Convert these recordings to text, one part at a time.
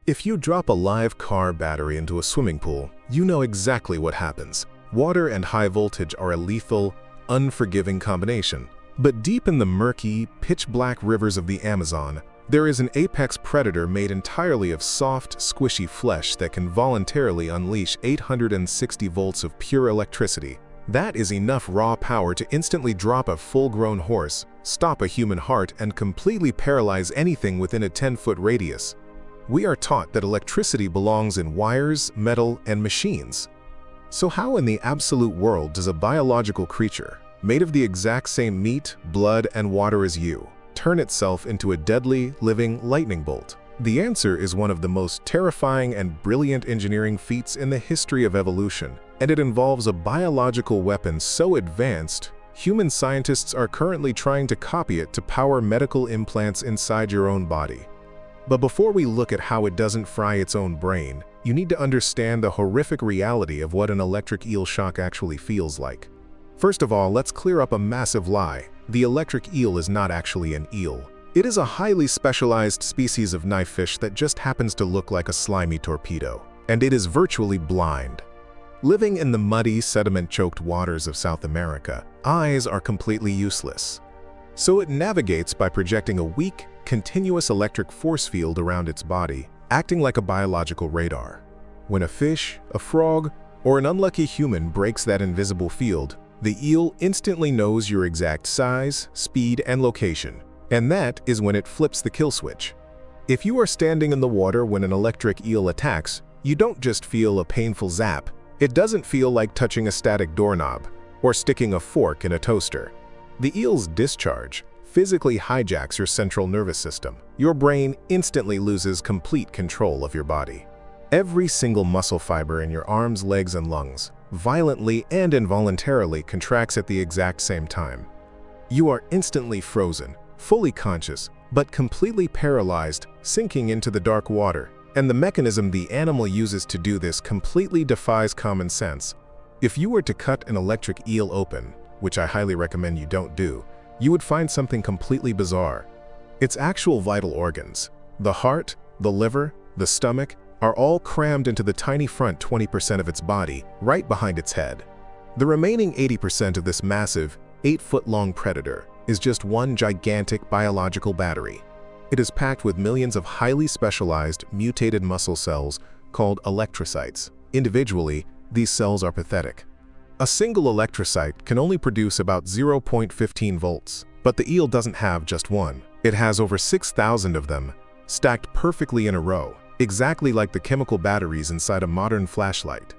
If you drop a live car battery into a swimming pool, you know exactly what happens. Water and high voltage are a lethal, unforgiving combination. But deep in the murky, pitch-black rivers of the Amazon, there is an apex predator made entirely of soft, squishy flesh that can voluntarily unleash 860 volts of pure electricity. That is enough raw power to instantly drop a full-grown horse, stop a human heart, and completely paralyze anything within a 10-foot radius. We are taught that electricity belongs in wires, metal, and machines. So how in the absolute world does a biological creature, made of the exact same meat, blood, and water as you, turn itself into a deadly, living lightning bolt? The answer is one of the most terrifying and brilliant engineering feats in the history of evolution, and it involves a biological weapon so advanced, human scientists are currently trying to copy it to power medical implants inside your own body. But before we look at how it doesn't fry its own brain, you need to understand the horrific reality of what an electric eel shock actually feels like. First of all, let's clear up a massive lie. The electric eel is not actually an eel. It is a highly specialized species of knife fish that just happens to look like a slimy torpedo, and it is virtually blind. Living in the muddy, sediment-choked waters of South America, eyes are completely useless. So it navigates by projecting a weak, continuous electric force field around its body, acting like a biological radar. When a fish, a frog, or an unlucky human breaks that invisible field, the eel instantly knows your exact size, speed, and location, and that is when it flips the kill switch. If you are standing in the water when an electric eel attacks, you don't just feel a painful zap. It doesn't feel like touching a static doorknob or sticking a fork in a toaster. The eel's discharge physically hijacks your central nervous system. Your brain instantly loses complete control of your body. Every single muscle fiber in your arms, legs, and lungs violently and involuntarily contracts at the exact same time. You are instantly frozen, fully conscious, but completely paralyzed, sinking into the dark water. And the mechanism the animal uses to do this completely defies common sense. If you were to cut an electric eel open, which I highly recommend you don't do, you would find something completely bizarre. Its actual vital organs, the heart, the liver, the stomach, are all crammed into the tiny front 20% of its body, right behind its head. The remaining 80% of this massive, 8-foot-long predator is just one gigantic biological battery. It is packed with millions of highly specialized, mutated muscle cells called electrocytes. Individually, these cells are pathetic. A single electrocyte can only produce about 0.15 volts, but the eel doesn't have just one. It has over 6,000 of them, stacked perfectly in a row, exactly like the chemical batteries inside a modern flashlight.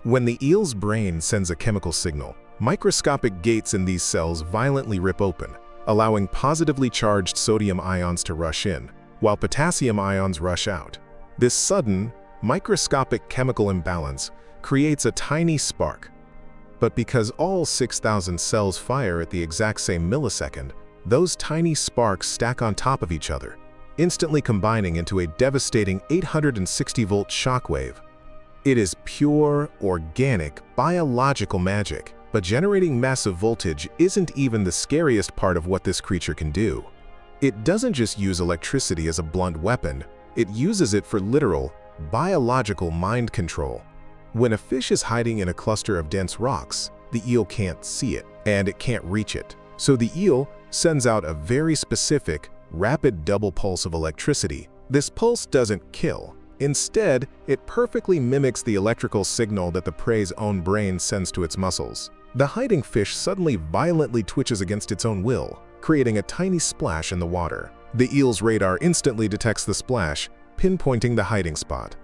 When the eel's brain sends a chemical signal, microscopic gates in these cells violently rip open, allowing positively charged sodium ions to rush in, while potassium ions rush out. This sudden, microscopic chemical imbalance creates a tiny spark. But because all 6,000 cells fire at the exact same millisecond, those tiny sparks stack on top of each other, instantly combining into a devastating 860-volt shockwave. It is pure, organic, biological magic, but generating massive voltage isn't even the scariest part of what this creature can do. It doesn't just use electricity as a blunt weapon, it uses it for literal, biological mind control. When a fish is hiding in a cluster of dense rocks, the eel can't see it, and it can't reach it. So the eel sends out a very specific, rapid double pulse of electricity. This pulse doesn't kill. Instead, it perfectly mimics the electrical signal that the prey's own brain sends to its muscles. The hiding fish suddenly violently twitches against its own will, creating a tiny splash in the water. The eel's radar instantly detects the splash, pinpointing the hiding spot.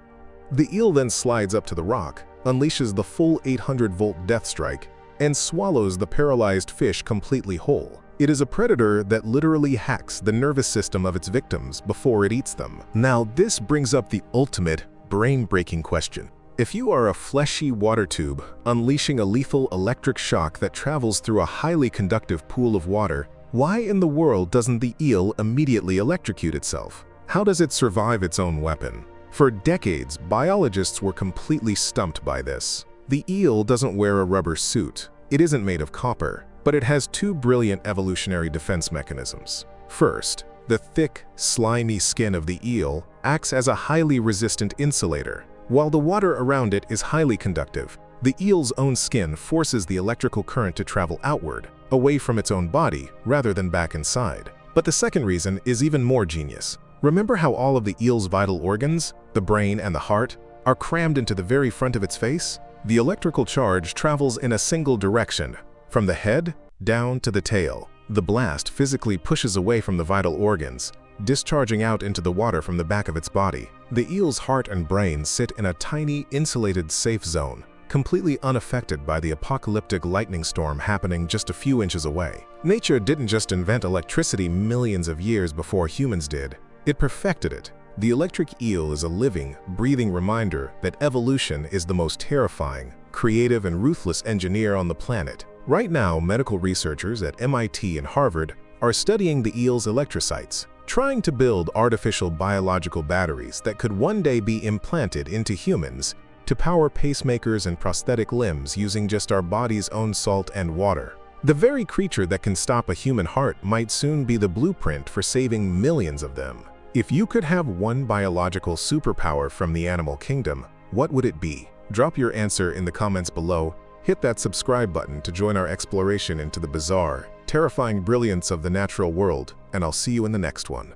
The eel then slides up to the rock, unleashes the full 800-volt death strike, and swallows the paralyzed fish completely whole. It is a predator that literally hacks the nervous system of its victims before it eats them. Now, this brings up the ultimate, brain-breaking question. If you are a fleshy water tube unleashing a lethal electric shock that travels through a highly conductive pool of water, why in the world doesn't the eel immediately electrocute itself? How does it survive its own weapon? For decades, biologists were completely stumped by this. The eel doesn't wear a rubber suit. It isn't made of copper, but it has two brilliant evolutionary defense mechanisms. First, The thick, slimy skin of the eel acts as a highly resistant insulator. While the water around it is highly conductive, the eel's own skin forces the electrical current to travel outward, away from its own body, rather than back inside. But the second reason is even more genius. Remember how all of the eel's vital organs, the brain and the heart, are crammed into the very front of its face? The electrical charge travels in a single direction, from the head down to the tail. The blast physically pushes away from the vital organs, discharging out into the water from the back of its body. The eel's heart and brain sit in a tiny, insulated safe zone, completely unaffected by the apocalyptic lightning storm happening just a few inches away. Nature didn't just invent electricity millions of years before humans did, it perfected it. The electric eel is a living, breathing reminder that evolution is the most terrifying, creative, and ruthless engineer on the planet. Right now, medical researchers at MIT and Harvard are studying the eel's electrocytes, trying to build artificial biological batteries that could one day be implanted into humans to power pacemakers and prosthetic limbs using just our body's own salt and water. The very creature that can stop a human heart might soon be the blueprint for saving millions of them. If you could have one biological superpower from the animal kingdom, what would it be? Drop your answer in the comments below. Hit that subscribe button to join our exploration into the bizarre, terrifying brilliance of the natural world, and I'll see you in the next one.